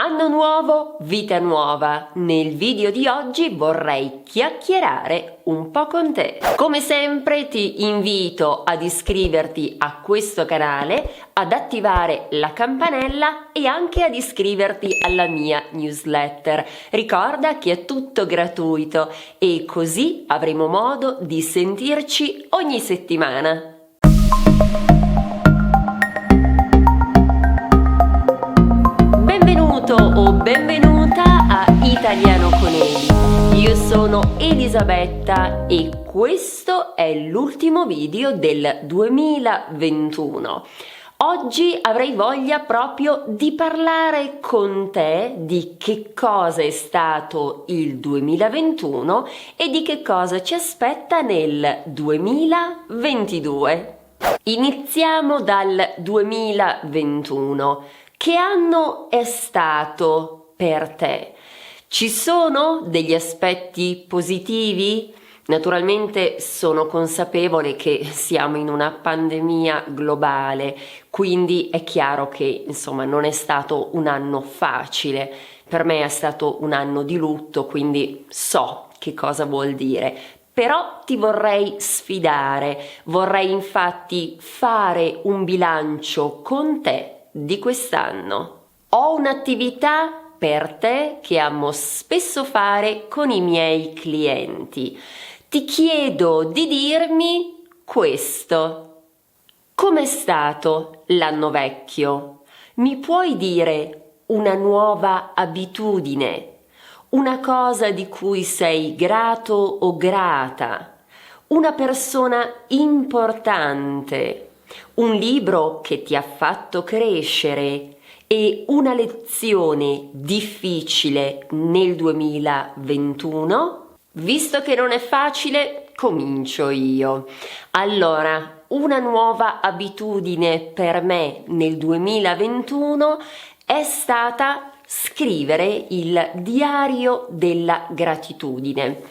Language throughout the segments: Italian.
Anno nuovo, vita nuova. Nel video di oggi vorrei chiacchierare un po' con te. Come sempre ti invito ad iscriverti a questo canale, ad attivare la campanella e anche ad iscriverti alla mia newsletter. Ricorda che è tutto gratuito e così avremo modo di sentirci ogni settimana. O benvenuta a Italiano con Eli. Io sono Elisabetta e questo è l'ultimo video del 2021. Oggi avrei voglia proprio di parlare con te di che cosa è stato il 2021 e di che cosa ci aspetta nel 2022. Iniziamo dal 2021. Che anno è stato per te? Ci sono degli aspetti positivi? Naturalmente sono consapevole che siamo in una pandemia globale, quindi è chiaro che non è stato un anno facile. Per me è stato un anno di lutto, quindi so che cosa vuol dire. Però ti vorrei sfidare, vorrei infatti fare un bilancio con te di quest'anno. Ho un'attività per te che amo spesso fare con i miei clienti. Ti chiedo di dirmi questo. Com'è stato l'anno vecchio? Mi puoi dire una nuova abitudine, una cosa di cui sei grato o grata, una persona importante, un libro che ti ha fatto crescere e una lezione difficile nel 2021? Visto che non è facile, comincio io. Allora, una nuova abitudine per me nel 2021 è stata scrivere il diario della gratitudine.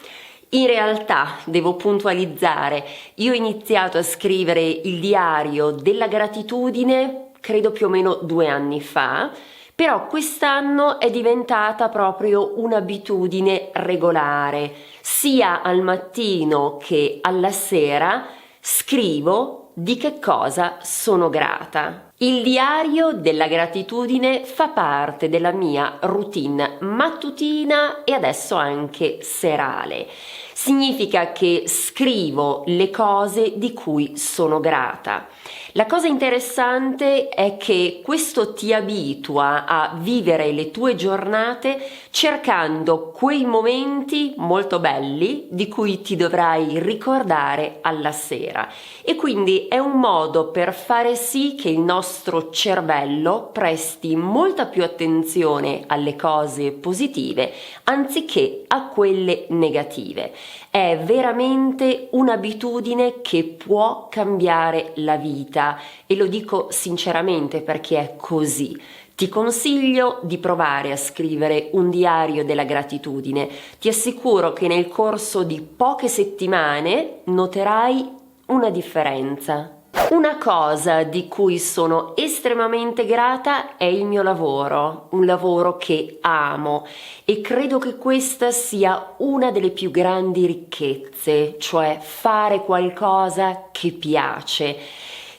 In realtà, devo puntualizzare, io ho iniziato a scrivere il diario della gratitudine credo più o meno 2 anni fa, però quest'anno è diventata proprio un'abitudine regolare, sia al mattino che alla sera scrivo di che cosa sono grata. Il diario della gratitudine fa parte della mia routine mattutina e adesso anche serale. Significa che scrivo le cose di cui sono grata. La cosa interessante è che questo ti abitua a vivere le tue giornate cercando quei momenti molto belli di cui ti dovrai ricordare alla sera, e quindi è un modo per fare sì che il nostro cervello presti molta più attenzione alle cose positive anziché a quelle negative. È veramente un'abitudine che può cambiare la vita e lo dico sinceramente perché è così. Ti consiglio di provare a scrivere un diario della gratitudine. Ti assicuro che nel corso di poche settimane noterai una differenza. Una cosa di cui sono estremamente grata è il mio lavoro, un lavoro che amo, e credo che questa sia una delle più grandi ricchezze, cioè fare qualcosa che piace.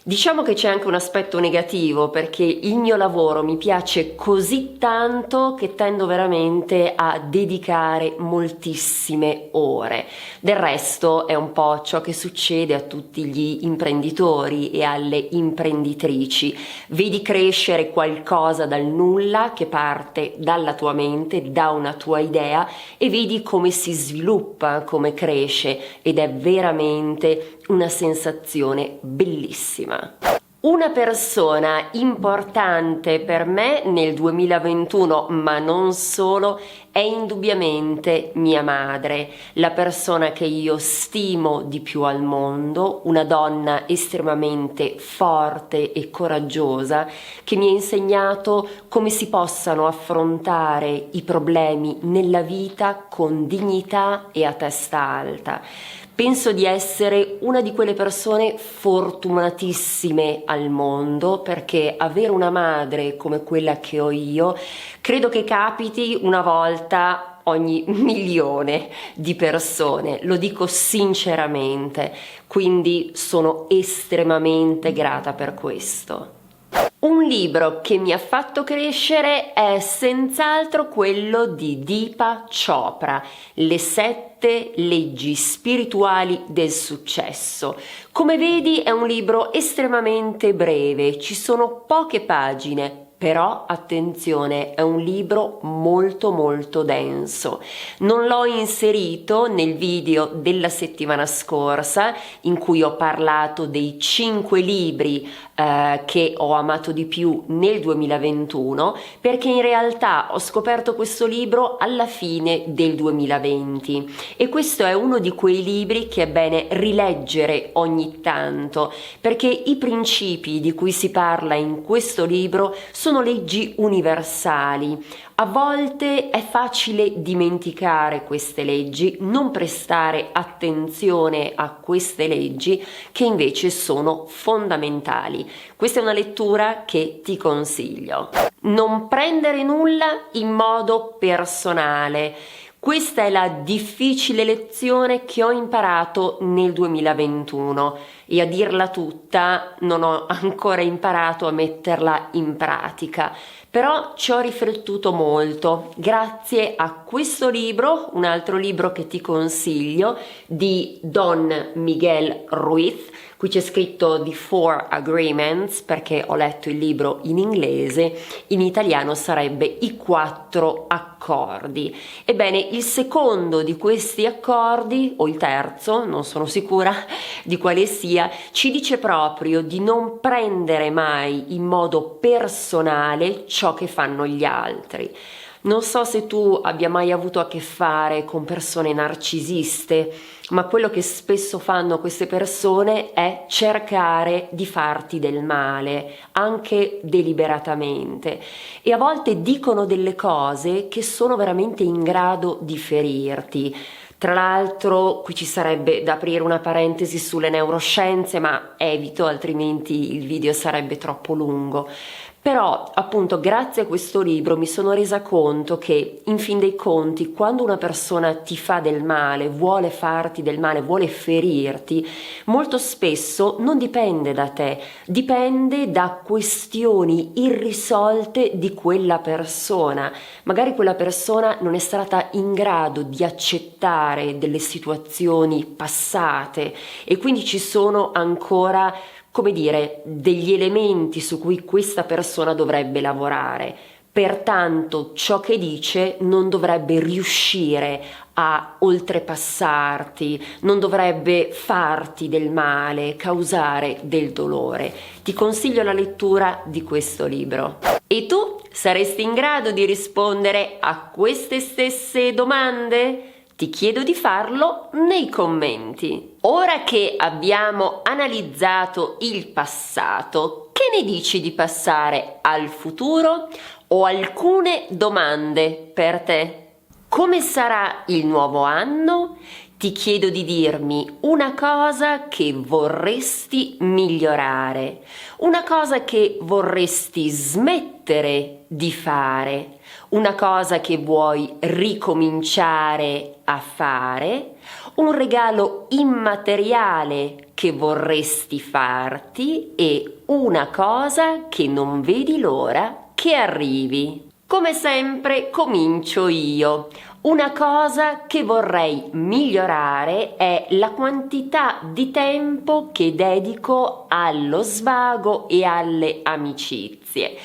Diciamo che c'è anche un aspetto negativo, perché il mio lavoro mi piace così tanto che tendo veramente a dedicare moltissime ore. Del resto è un po' ciò che succede a tutti gli imprenditori e alle imprenditrici. Vedi crescere qualcosa dal nulla che parte dalla tua mente, da una tua idea, e vedi come si sviluppa, come cresce, ed è veramente una sensazione bellissima. Una persona importante per me nel 2021, ma non solo, è indubbiamente mia madre, la persona che io stimo di più al mondo, una donna estremamente forte e coraggiosa che mi ha insegnato come si possano affrontare i problemi nella vita con dignità e a testa alta. Penso di essere una di quelle persone fortunatissime al mondo, perché avere una madre come quella che ho io credo che capiti una volta ogni milione di persone, lo dico sinceramente, quindi sono estremamente grata per questo. Un libro che mi ha fatto crescere è senz'altro quello di Deepak Chopra, Le 7 leggi spirituali del successo. Come vedi è un libro estremamente breve, ci sono poche pagine. Però attenzione, è un libro molto denso. Non l'ho inserito nel video della settimana scorsa in cui ho parlato dei 5 libri che ho amato di più nel 2021, perché in realtà ho scoperto questo libro alla fine del 2020 e questo è uno di quei libri che è bene rileggere ogni tanto, perché i principi di cui si parla in questo libro sono leggi universali. A volte è facile dimenticare queste leggi, non prestare attenzione a queste leggi che invece sono fondamentali. Questa è una lettura che ti consiglio. Non prendere nulla in modo personale. Questa è la difficile lezione che ho imparato nel 2021 e a dirla tutta non ho ancora imparato a metterla in pratica, però ci ho riflettuto molto grazie a questo libro, un altro libro che ti consiglio di Don Miguel Ruiz. Qui c'è scritto The Four Agreements perché ho letto il libro in inglese, in italiano sarebbe I 4 accordi. Ebbene, il secondo di questi accordi, o il terzo, non sono sicura di quale sia, ci dice proprio di non prendere mai in modo personale ciò che fanno gli altri. Non so se tu abbia mai avuto a che fare con persone narcisiste, ma quello che spesso fanno queste persone è cercare di farti del male, anche deliberatamente, e a volte dicono delle cose che sono veramente in grado di ferirti. Tra l'altro, qui ci sarebbe da aprire una parentesi sulle neuroscienze, ma evito, altrimenti il video sarebbe troppo lungo. Però, appunto, grazie a questo libro mi sono resa conto che, in fin dei conti, quando una persona ti fa del male, vuole farti del male, vuole ferirti, molto spesso non dipende da te, dipende da questioni irrisolte di quella persona. Magari quella persona non è stata in grado di accettare delle situazioni passate e quindi ci sono ancora, come dire, degli elementi su cui questa persona dovrebbe lavorare. Pertanto ciò che dice non dovrebbe riuscire a oltrepassarti, non dovrebbe farti del male, causare del dolore. Ti consiglio la lettura di questo libro. E tu saresti in grado di rispondere a queste stesse domande? Ti chiedo di farlo nei commenti. Ora che abbiamo analizzato il passato, che ne dici di passare al futuro? Ho alcune domande per te. Come sarà il nuovo anno? Ti chiedo di dirmi una cosa che vorresti migliorare, una cosa che vorresti smettere di fare, una cosa che vuoi ricominciare a fare, un regalo immateriale che vorresti farti e una cosa che non vedi l'ora che arrivi. Come sempre comincio io. Una cosa che vorrei migliorare è la quantità di tempo che dedico allo svago e alle amicizie.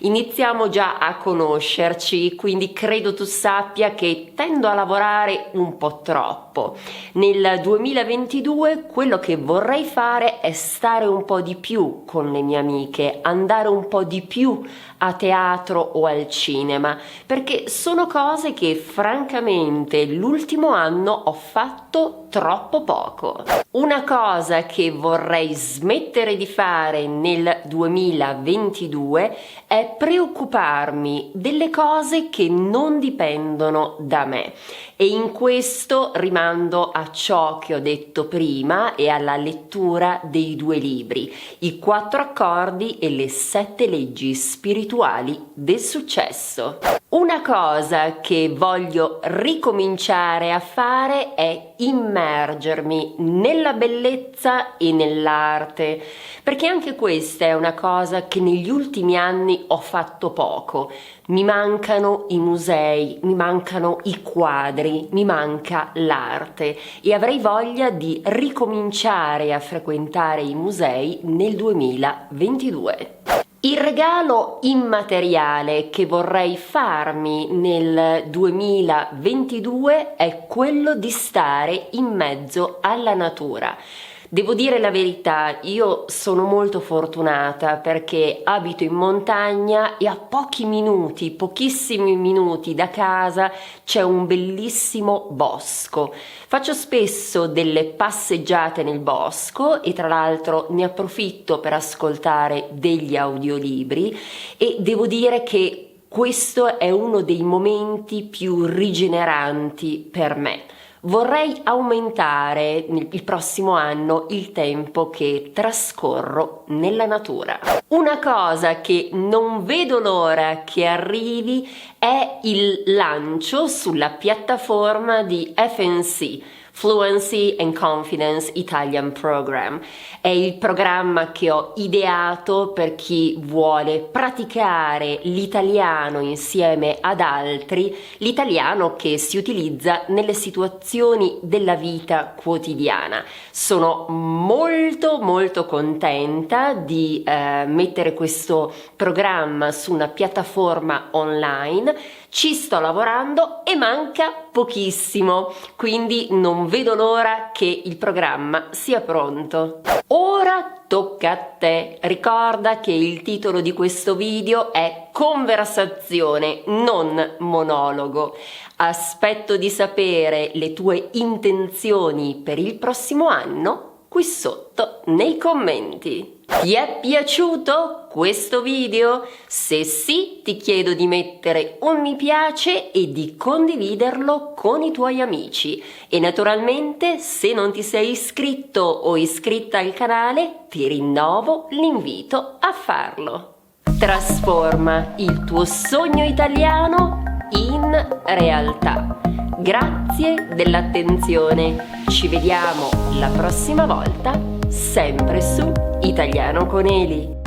Iniziamo già a conoscerci, quindi credo tu sappia che tendo a lavorare un po' troppo. Nel 2022 quello che vorrei fare è stare un po' di più con le mie amiche, andare un po' di più a teatro o al cinema, perché sono cose che francamente l'ultimo anno ho fatto troppo poco. Una cosa che vorrei smettere di fare nel 2022 è è preoccuparmi delle cose che non dipendono da me, e in questo rimando a ciò che ho detto prima e alla lettura dei 2 libri, I 4 accordi e le 7 leggi spirituali del successo. Una cosa che voglio ricominciare a fare è immergermi nella bellezza e nell'arte, perché anche questa è una cosa che negli ultimi anni ho fatto poco. Mi mancano i musei, mi mancano i quadri, mi manca l'arte e avrei voglia di ricominciare a frequentare i musei nel 2022. Il regalo immateriale che vorrei farmi nel 2022 è quello di stare in mezzo alla natura. Devo dire la verità, io sono molto fortunata perché abito in montagna e a pochissimi minuti da casa c'è un bellissimo bosco. Faccio spesso delle passeggiate nel bosco e tra l'altro ne approfitto per ascoltare degli audiolibri e devo dire che questo è uno dei momenti più rigeneranti per me. Vorrei aumentare il prossimo anno il tempo che trascorro nella natura. Una cosa che non vedo l'ora che arrivi è il lancio sulla piattaforma di FNC, Fluency and Confidence Italian Program. È il programma che ho ideato per chi vuole praticare l'italiano insieme ad altri, l'italiano che si utilizza nelle situazioni della vita quotidiana. Sono molto contenta di mettere questo programma su una piattaforma online. Ci sto lavorando e manca pochissimo, quindi non vedo l'ora che il programma sia pronto. Ora tocca a te. Ricorda che il titolo di questo video è Conversazione, non monologo. Aspetto di sapere le tue intenzioni per il prossimo anno qui sotto nei commenti. Ti è piaciuto questo video? Se sì, ti chiedo di mettere un mi piace e di condividerlo con i tuoi amici. E naturalmente, se non ti sei iscritto o iscritta al canale, ti rinnovo l'invito a farlo. Trasforma il tuo sogno italiano in realtà. Grazie dell'attenzione. Ci vediamo la prossima volta, sempre su Italiano con Eli.